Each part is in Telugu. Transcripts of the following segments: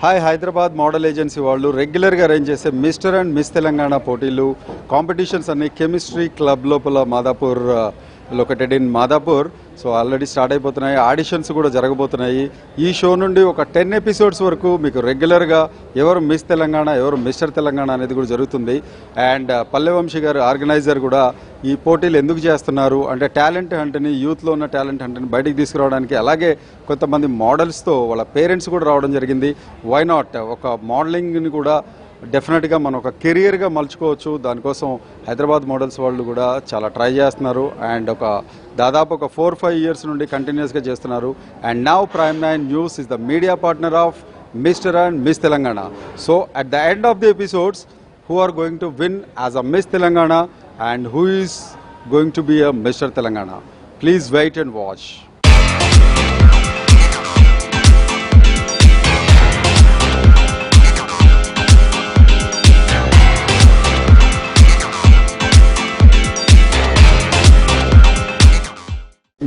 హాయ్ హైదరాబాద్ మోడల్ ఏజెన్సీ వాళ్ళు రెగ్యులర్గా అరేంజ్ చేసే మిస్టర్ అండ్ మిస్ తెలంగాణ పోటీలు కాంపిటీషన్స్ అన్ని కెమిస్ట్రీ క్లబ్ లోపల Madhapur located in Madhapur. So already start అయిపోతున్నాయి, ఆడిషన్స్ కూడా జరగబోతున్నాయి. ఈ షో నుండి ఒక 10 ఎపిసోడ్స్ వరకు మీకు రెగ్యులర్గా ఎవరు మిస్ తెలంగాణ ఎవరు మిస్టర్ తెలంగాణ అనేది కూడా జరుగుతుంది. అండ్ పల్లెవంశీ గారు ఆర్గనైజర్ కూడా ఈ పోటీలు ఎందుకు చేస్తున్నారు అంటే టాలెంట్ హంట్ని, యూత్లో ఉన్న టాలెంట్ హంట్ని బయటికి తీసుకురావడానికి, అలాగే కొంతమంది మోడల్స్తో వాళ్ళ పేరెంట్స్ కూడా రావడం జరిగింది. వై నాట్ ఒక మోడలింగ్ని కూడా డెఫినెట్గా మనం ఒక కెరియర్గా మలుచుకోవచ్చు. దానికోసం హైదరాబాద్ మోడల్స్ వాళ్ళు కూడా చాలా ట్రై చేస్తున్నారు. అండ్ దాదాపు ఒక 4-5 ఇయర్స్ నుండి కంటిన్యూస్గా చేస్తున్నారు. And now Prime9 news is the media partner of mister and miss Telangana. So at the end of the episodes who are going to win as a Miss Telangana and who is going to be a Mr. Telangana. Please wait and watch.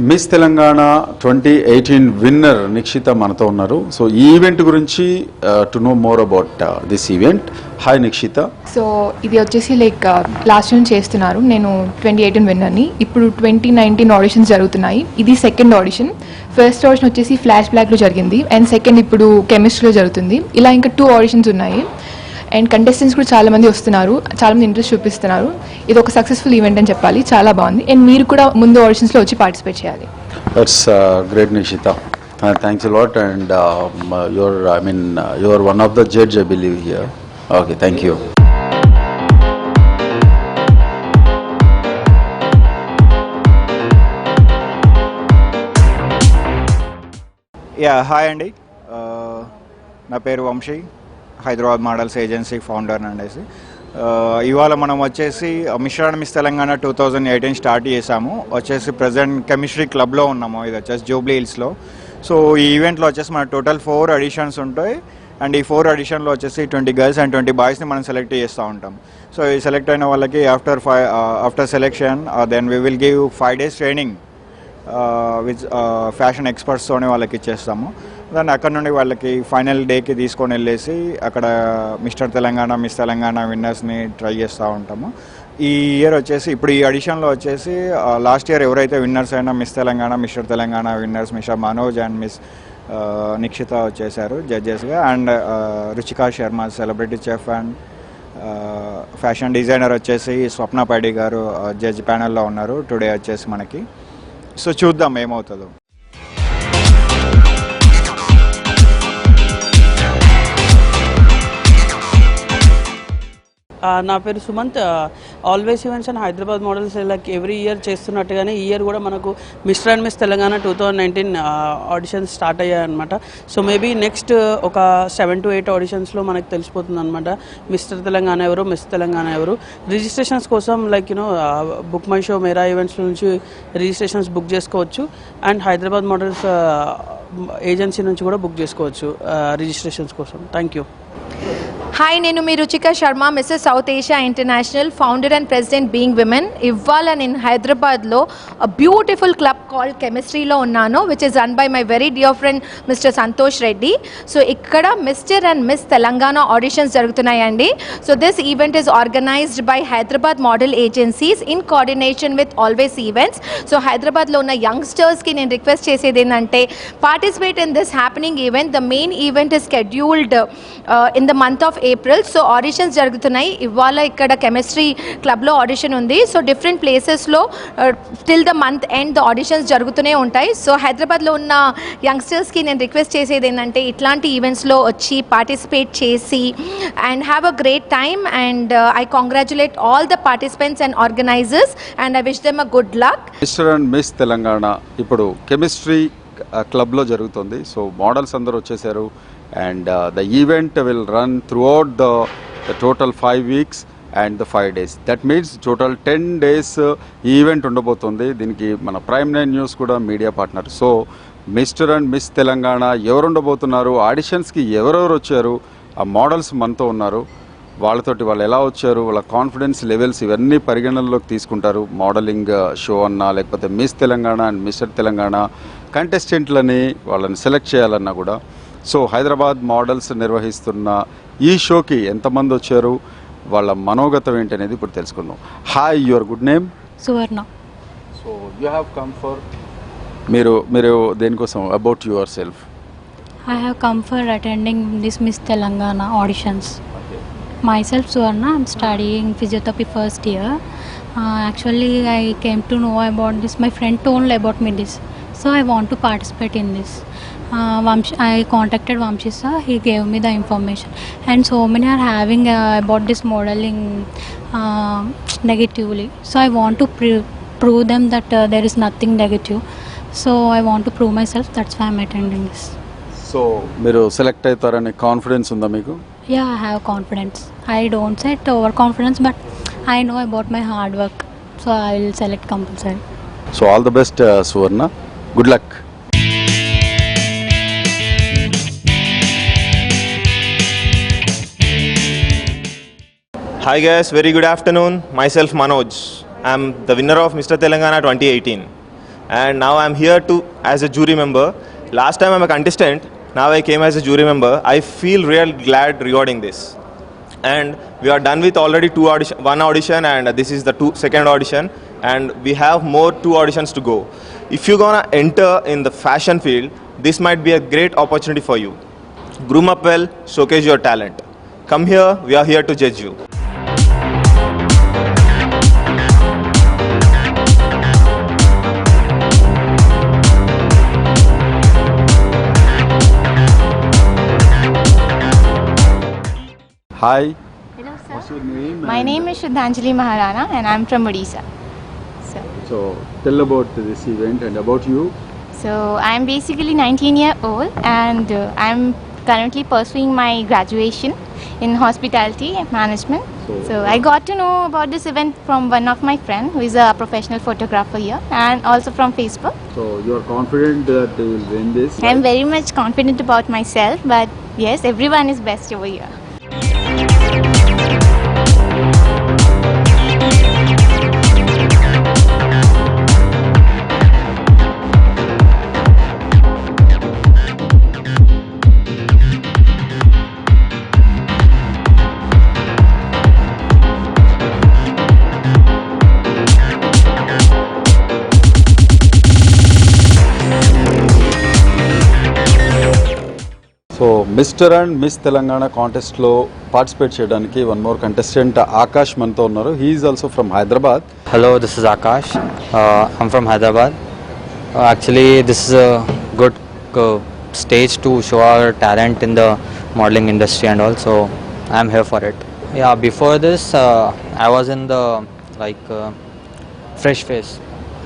Miss Telangana 2018 winner Nikshita మనతో ఉన్నారు. సో ఈ ఈవెంట్ గురించి to know more about this event. Hi Nikshita. So ఇది వచ్చేసి లాస్ట్ నుంచి చేస్తున్నారు. నేను 2018 విన్నర్ని. ఇప్పుడు 2019 ఆడిషన్స్ జరుగుతున్నాయి. ఇది సెకండ్ ఆడిషన్. ఫస్ట్ ఆడిషన్ వచ్చేసి ఫ్లాష్ బ్లాక్లో జరిగింది అండ్ సెకండ్ ఇప్పుడు కెమిస్ట్రీలో జరుగుతుంది. ఇలా ఇంకా 2 ఆడిషన్స్ ఉన్నాయి. అండ్ కంటెస్టెంట్స్ కూడా చాలామంది వస్తున్నారు, చాలామంది ఇంట్రెస్ట్ చూపిస్తున్నారు. ఇది ఒక సక్సెస్ఫుల్ ఈవెంట్ అని చెప్పాలి, చాలా బాగుంది. అండ్ మీరు కూడా ముందు ఆడిషన్స్లో వచ్చి పార్టిసిపేట్ చేయాలి. That's great Nikshita, thanks a lot. And your one of the judge I believe here. Okay, thank you. Hi అండి, నా పేరు Vamshi, Hyderabad models agency founder అనేసి. ఇవాళ మనం వచ్చేసి mister and miss Telangana 2018 start చేసాము. వచ్చేసి ప్రజెంట్ కెమిస్ట్రీ క్లబ్లో ఉన్నాము. ఇది వచ్చేసి జూబ్లీ హిల్స్లో. సో ఈ ఈవెంట్లో వచ్చేసి మన టోటల్ 4 ఆడిషన్స్ ఉంటాయి. అండ్ ఈ 4 ఆడిషన్లో వచ్చేసి 20 గర్ల్స్ అండ్ 20 బాయ్స్ని మనం సెలెక్ట్ చేస్తూ ఉంటాం. సో ఈ సెలెక్ట్ అయిన వాళ్ళకి after selection then we will give 5 days training with fashion ఎక్స్పర్ట్స్తోనే వాళ్ళకి ఇచ్చేస్తాము. దాన్ని అక్కడ నుండి వాళ్ళకి ఫైనల్ డేకి తీసుకొని వెళ్ళేసి అక్కడ మిస్టర్ తెలంగాణ మిస్ తెలంగాణ విన్నర్స్ని ట్రై చేస్తూ ఉంటాము. ఈ ఇయర్ వచ్చేసి ఇప్పుడు ఈ ఆడిషన్లో వచ్చేసి లాస్ట్ ఇయర్ ఎవరైతే విన్నర్స్ అయినా miss Telangana mister Telangana winners mister Manoj and miss Nikshita వచ్చేసారు జడ్జెస్గా. And Ruchika Sharma celebrity chef and fashion designer వచ్చేసి స్వప్న పైడి గారు జడ్జ్ ప్యానెల్లో ఉన్నారు టుడే వచ్చేసి మనకి. సో చూద్దాం ఏమవుతుందో. నా పేరు Sumanth. Always events and Hyderabad models every year చేస్తున్నట్టుగానే ఈ ఇయర్ కూడా మనకు mister and miss Telangana 2019 auditions start అయ్యాయన్నమాట. సో మేబీ నెక్స్ట్ ఒక 7 to 8 ఆడిషన్స్లో మనకు తెలిసిపోతుంది అనమాట మిస్టర్ తెలంగాణ ఎవరు మిస్ తెలంగాణ ఎవరు. రిజిస్ట్రేషన్స్ కోసం book my show Mera events నుంచి రిజిస్ట్రేషన్స్ బుక్ చేసుకోవచ్చు. అండ్ హైదరాబాద్ మోడల్స్ ఏజెన్సీ నుంచి కూడా బుక్ చేసుకోవచ్చు రిజిస్ట్రేషన్స్ కోసం. Thank you. హాయ్, నేను మీ Ruchika Sharma, Mrs South Asia international founder and president being women. ఇవాళ నేను హైదరాబాద్లో బ్యూటిఫుల్ క్లబ్ కాల్డ్ కెమిస్ట్రీలో ఉన్నాను, which is run by my very dear friend mister Santosh Reddy. So ఇక్కడ mister and miss Telangana auditions జరుగుతున్నాయండి. So this event is organised by Hyderabad model agencies in coordination with always events. So హైదరాబాద్లో ఉన్న యంగ్స్టర్స్కి నేను రిక్వెస్ట్ చేసేది ఏంటంటే participate in this happening event. The main event is scheduled in the month of April. So auditions జరుగుతున్నాయి. ఇవాళ ఇక్కడ కెమిస్ట్రీ క్లబ్లో ఆడిషన్ ఉంది. సో డిఫరెంట్ ప్లేసెస్లో till the month end the auditions జరుగుతూనే ఉంటాయి. సో హైదరాబాద్లో ఉన్న యంగ్స్టర్స్కి నేను రిక్వెస్ట్ చేసేది ఏంటంటే ఇట్లాంటి ఈవెంట్స్లో వచ్చి పార్టిసిపేట్ చేసి and have a great time. And I congratulate all the participants and organisers and I wish them a good luck. Mister and miss Telangana ఇప్పుడు కెమిస్ట్రీ క్లబ్లో జరుగుతుంది. సో మోడల్స్ అందరూ వచ్చేసారు. And the event will run throughout the total 5 weeks and the 5 days. That means total 10 days event ఉండబోతుంది. దీనికి మన Prime9 న్యూస్ కూడా media partner. So mister and miss Telangana ఎవరు ఉండబోతున్నారు, ఆడిషన్స్కి ఎవరెవరు వచ్చారు, ఆ మోడల్స్ మనతో ఉన్నారు, వాళ్ళతోటి వాళ్ళు ఎలా వచ్చారు, వాళ్ళ కాన్ఫిడెన్స్ లెవెల్స్ ఇవన్నీ పరిగణనలోకి తీసుకుంటారు. మోడలింగ్ షో అన్నా లేకపోతే miss Telangana and mister Telangana కంటెస్టెంట్లని వాళ్ళని సెలెక్ట్ చేయాలన్నా కూడా. సో హైదరాబాద్ మోడల్స్ నిర్వహిస్తున్న ఈ షోకి ఎంతమంది వచ్చారు, వాళ్ళ మనోగతం ఏంటనేది ఇప్పుడు తెలుసుకుందాం. Hi, your good name? Suvarna. So you have come for మీరు దేనికోసం? About your self. I have come for attending this Miss Telangana auditions. Myself Suvarna, I'm studying physiotherapy first year. Actually, I came to know about this. My friend told about me this, so I want to participate in this. I contacted Vamshi sir. He gave me the information, and so many are having about this modeling negatively. So I want to prove them that there is nothing negative. So I want to prove myself. That's why I'm attending this. So మీరు సెలెక్ట్ అవుతారనే కాన్ఫిడెన్స్ ఉందా మీకు? Yeah, I have confidence. I don't set overconfidence, but I know about my hard work. So I will select compulsory. So all the best Suvarna, good luck. Hi guys, very good afternoon. Myself Manoj. I'm the winner of Mr. Telangana 2018 and now I'm here to as a jury member. Last time I'm a contestant, now I came as a jury member. I feel real glad regarding this. And we are done with already one audition and this is the second audition and we have more 2 auditions to go. If you're gonna enter in the fashion field, this might be a great opportunity for you. Groom up well, showcase your talent. Come here, we are here to judge you. Hi, Hello sir. what's your name? My name is Shraddhanjali Maharana and I'm from Odisha. So tell about this event and about you. So I'm basically 19-year-old and I'm currently pursuing my graduation in hospitality management. So I got to know about this event from one of my friend who is a professional photographer here and also from Facebook. So you are confident that they will win this? I'm very much confident about myself, but yes, everyone is best over here. So mister and miss Telangana కాంటెస్ట్లో పార్టిసిపేట్ చేయడానికి వన్ మోర్ కంటెస్టెంట్ ఆకాష్ మనతో ఉన్నారు. He is also from Hyderabad. Hello, this is Akash. I'm from Hyderabad. Actually, this is a good stage to show our talent in the modeling industry and all, so I'm here for it. Yeah, before this, I was in the Fresh Face,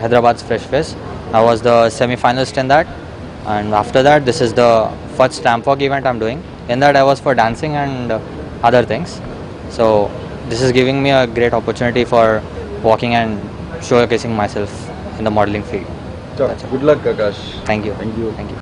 Hyderabad's Fresh Face. I was the semi-finalist in that, and after that, this is the first Stamp Walk event I'm doing. In that, I was for dancing and other things. So this is giving me a great opportunity for walking and showcasing myself in the modeling field. Good luck Akash. Thank you. Thank you. Thank you.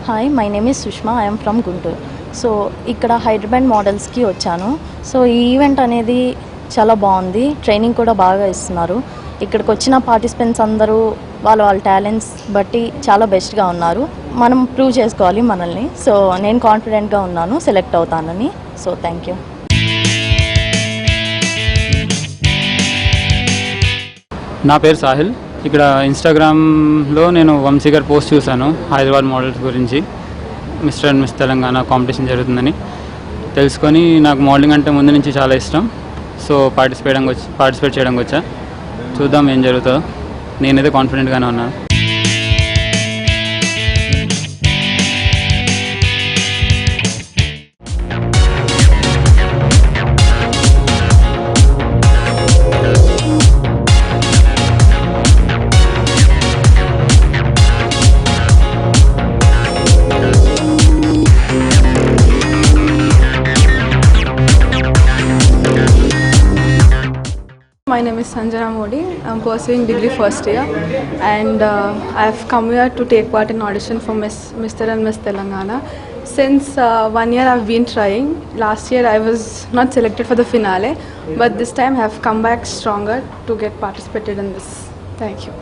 Hi, my name is Sushma. I'm from Guntur. So ఇక్కడ హైదరాబాద్ మోడల్స్కి వచ్చాను. సో ఈ ఈవెంట్ అనేది చాలా బాగుంది. ట్రైనింగ్ కూడా బాగా ఇస్తున్నారు. ఇక్కడికి వచ్చిన పార్టిసిపెంట్స్ అందరూ వాళ్ళ టాలెంట్స్ బట్టి చాలా బెస్ట్గా ఉన్నారు. మనం ప్రూవ్ చేసుకోవాలి మనల్ని. సో నేను కాన్ఫిడెంట్గా ఉన్నాను సెలెక్ట్ అవుతానని. So thank you. నా పేరు సాహిల్. ఇక్కడ ఇన్స్టాగ్రామ్లో నేను వంశీ గారి పోస్ట్ చూశాను హైదరాబాద్ మోడల్స్ గురించి. Mister and miss Telangana competition జరుగుతుందని తెలుసుకొని నాకు మోడలింగ్ అంటే ముందు నుంచి చాలా ఇష్టం. సో పార్టిసిపేట్ చేయడానికి వచ్చా. చూద్దాం ఏం జరుగుతుందో. నేనైతే కాన్ఫిడెంట్గానే ఉన్నాను. My name is Sanjana Modi. I'm pursuing degree first year, and I have come here to take part in audition for Mr. and Miss Telangana. Since 1 year I've been trying. Last year I was not selected for the finale, but this time I have come back stronger to get participated in this. Thank you.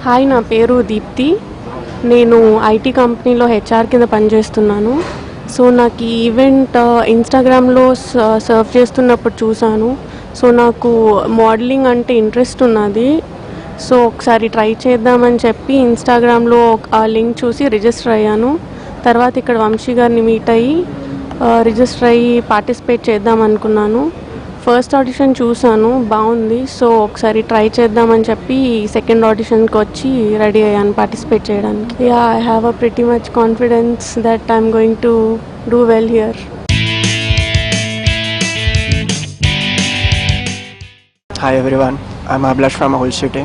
Hi, నా పేరు దీప్తి. నేను ఐటీ కంపెనీలో హెచ్ఆర్ కింద పనిచేస్తున్నాను. సో నాకు ఈ ఈవెంట్ ఇన్స్టాగ్రామ్లో సర్వ్ చేస్తున్నప్పుడు చూశాను. సో నాకు మోడలింగ్ అంటే ఇంట్రెస్ట్ ఉన్నది. సో ఒకసారి ట్రై చేద్దామని చెప్పి ఇన్స్టాగ్రామ్లో ఆ లింక్ చూసి రిజిస్టర్ అయ్యాను. తర్వాత ఇక్కడ వంశీ గారిని మీట్ అయ్యి రిజిస్టర్ అయ్యి పార్టిసిపేట్ చేద్దాం అనుకున్నాను. ఫస్ట్ ఆడిషన్ చూసాను, బాగుంది. సో ఒకసారి ట్రై చేద్దామని చెప్పి సెకండ్ ఆడిషన్కి వచ్చి రెడీ అయ్యాను పార్టిసిపేట్ చేయడానికి. Yeah, I have a pretty much confidence that I'm going to do well here. Hi everyone, I'm Ablash from Ahul City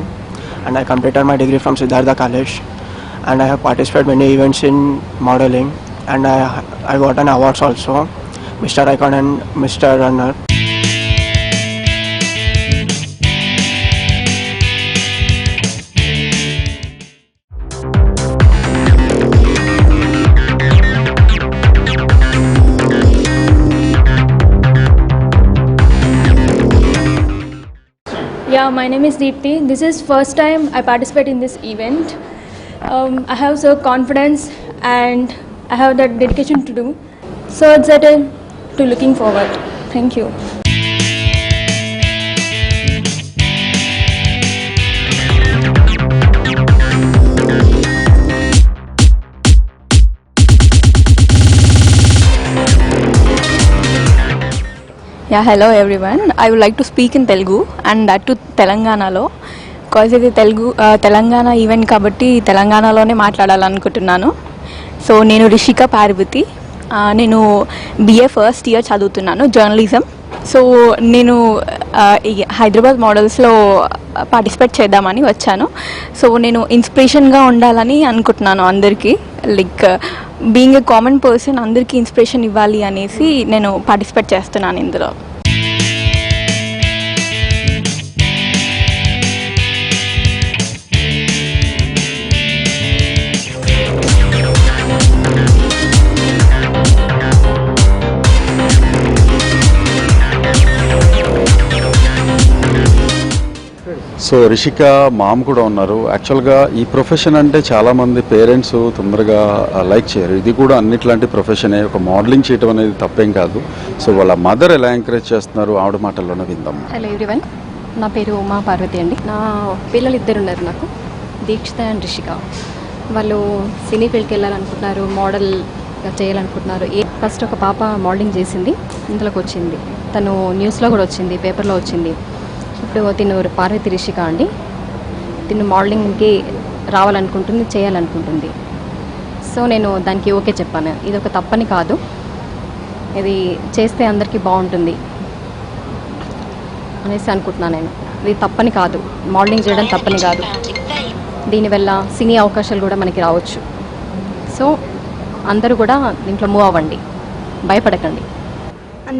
and I completed my degree from Siddhartha College and I have participated many events in modeling and I got an awards also, Mr. Icon and Mr. Runner. Yeah, my name is Deepti. This is first time I participate in this event. I have so confidence and I have that dedication to do. So excited to looking forward. Thank you. Yeah, hello everyone. I would like to speak in Telugu and that to Telanganalo. Because ఇది తెలంగాణ ఈవెంట్ కాబట్టి తెలంగాణలోనే మాట్లాడాలనుకుంటున్నాను. సో నేను రిషిక పార్వతి, నేను బిఏ ఫస్ట్ ఇయర్ చదువుతున్నాను జర్నలిజం. సో నేను హైదరాబాద్ మోడల్స్లో పార్టిసిపేట్ చేద్దామని వచ్చాను. సో నేను ఇన్స్పిరేషన్గా ఉండాలని అనుకుంటున్నాను అందరికీ. Like being a common person అందరికీ ఇన్స్పిరేషన్ ఇవ్వాలి అనేసి నేను పార్టిసిపేట్ చేస్తున్నాను ఇందులో. సో రిషిక మామ్ కూడా ఉన్నారు. యాక్చువల్గా ఈ ప్రొఫెషన్ అంటే చాలామంది పేరెంట్స్ తొందరగా లైక్ చేయరు. ఇది కూడా అన్నిట్లాంటి ప్రొఫెషనే. ఒక మోడలింగ్ చేయడం అనేది తప్పేం కాదు. సో వాళ్ళ మదర్ ఎలా ఎంకరేజ్ చేస్తున్నారు ఆవిడ మాటల్లోనే విందాం. హలో ఎవ్రీవన్, నా పేరు ఉమా పార్వతి అండి. నా పిల్లలు ఇద్దరు ఉన్నారు నాకు, దీక్షిత అండ్ రిషిక. వాళ్ళు సినీ ఫీల్డ్కి వెళ్ళాలనుకుంటున్నారు, మోడల్గా చేయాలనుకుంటున్నారు. ఫస్ట్ ఒక పాప మోడలింగ్ చేసింది, ఇందులోకి వచ్చింది. తను న్యూస్లో కూడా వచ్చింది, పేపర్లో వచ్చింది. ఇప్పుడు తిను పార్వతి రిషిక అండి. తిను మోడలింగ్కి రావాలనుకుంటుంది, చేయాలనుకుంటుంది. సో నేను దానికి ఓకే చెప్పాను. ఇది ఒక తప్పని కాదు, ఇది చేస్తే అందరికీ బాగుంటుంది అనేసి అనుకుంటున్నాను నేను. ఇది తప్పని కాదు, మోడలింగ్ చేయడం తప్పని కాదు. దీనివల్ల సినీ అవకాశాలు కూడా మనకి రావచ్చు. సో అందరూ కూడా దీంట్లో మూవ్ అవ్వండి, భయపడకండి.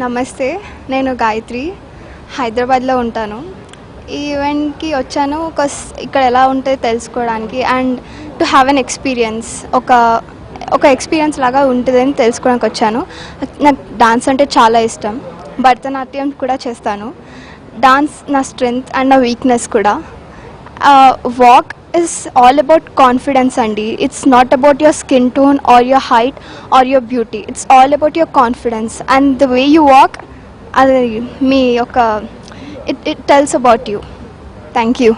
నమస్తే, నేను గాయత్రి, హైదరాబాద్లో ఉంటాను. ఈ ఈవెంట్కి వచ్చాను ఇక్కడ ఎలా ఉంటుందో తెలుసుకోవడానికి and to have an experience, ఒక ఎక్స్పీరియన్స్ లాగా ఉంటుందని తెలుసుకోవడానికి వచ్చాను. నాకు డాన్స్ అంటే చాలా ఇష్టం, భరతనాట్యం కూడా చేస్తాను. డాన్స్ నా స్ట్రెంగ్త్ అండ్ నా వీక్నెస్ కూడా. Walk is all about confidence andi. It's not about your skin tone or your height or your beauty. It's all about your confidence and the way you walk. It tells about you. Thank you.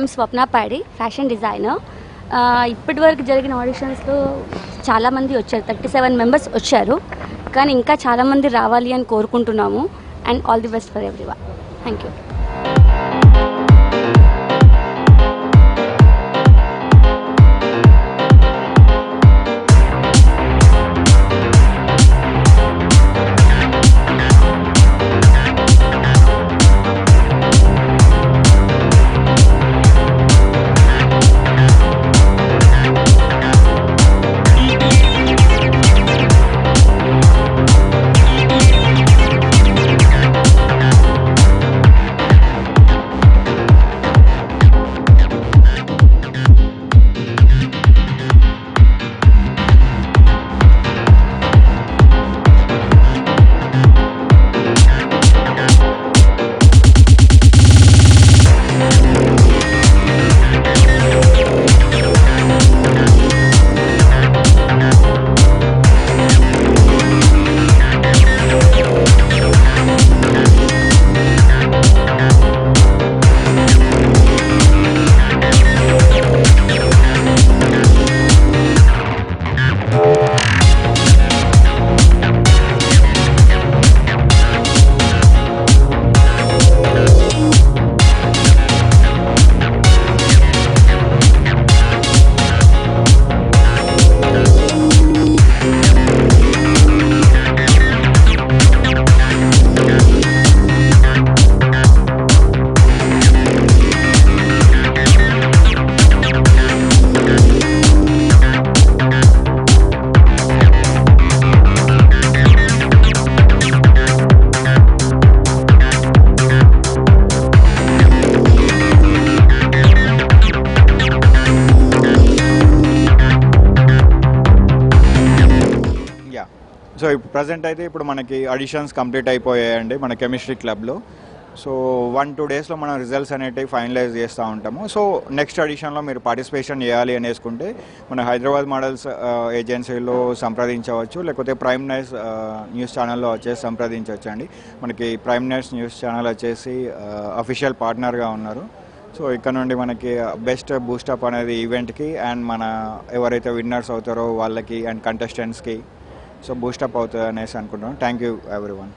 I'm Swapna Padi, fashion designer. ఇప్పటి వరకు జరిగిన ఆడిషన్స్లో చాలామంది వచ్చారు, 37 మెంబర్స్ వచ్చారు, కానీ ఇంకా చాలామంది రావాలి అని కోరుకుంటున్నాము. And all the best for everyone. Thank you. So ఇప్పుడు ప్రజెంట్ అయితే ఇప్పుడు మనకి ఆడిషన్స్ కంప్లీట్ అయిపోయాయండి మన కెమిస్ట్రీ క్లబ్లో. సో 1-2 డేస్లో మనం రిజల్ట్స్ అనేటివి ఫైనలైజ్ చేస్తూ ఉంటాము. సో నెక్స్ట్ ఆడిషన్లో మీరు పార్టిసిపేషన్ చేయాలి అనేసుకుంటే మన హైదరాబాద్ మోడల్స్ ఏజెన్సీలో సంప్రదించవచ్చు, లేకపోతే ప్రైమ్ నైట్స్ న్యూస్ ఛానల్లో వచ్చేసి సంప్రదించవచ్చు అండి. మనకి ప్రైమ్ నైట్స్ న్యూస్ ఛానల్ వచ్చేసి అఫీషియల్ పార్ట్నర్గా ఉన్నారు. సో ఇక్కడ నుండి మనకి బెస్ట్ బూస్టప్ అనేది ఈవెంట్కి అండ్ మన ఎవరైతే విన్నర్స్ అవుతారో వాళ్ళకి అండ్ కంటెస్టెంట్స్కి సో బూస్టప్ అవుతుంది అనేసి అనుకుంటున్నాను. Thank you everyone.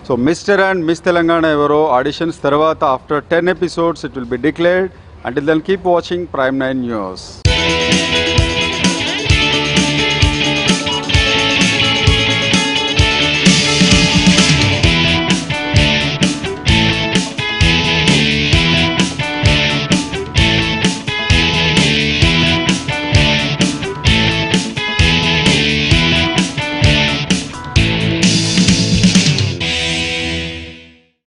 So mister and miss Telangana ఎవరో ఆడిషన్స్ తర్వాత after 10 episodes it will be declared. Until then, keep watching Prime 9 News.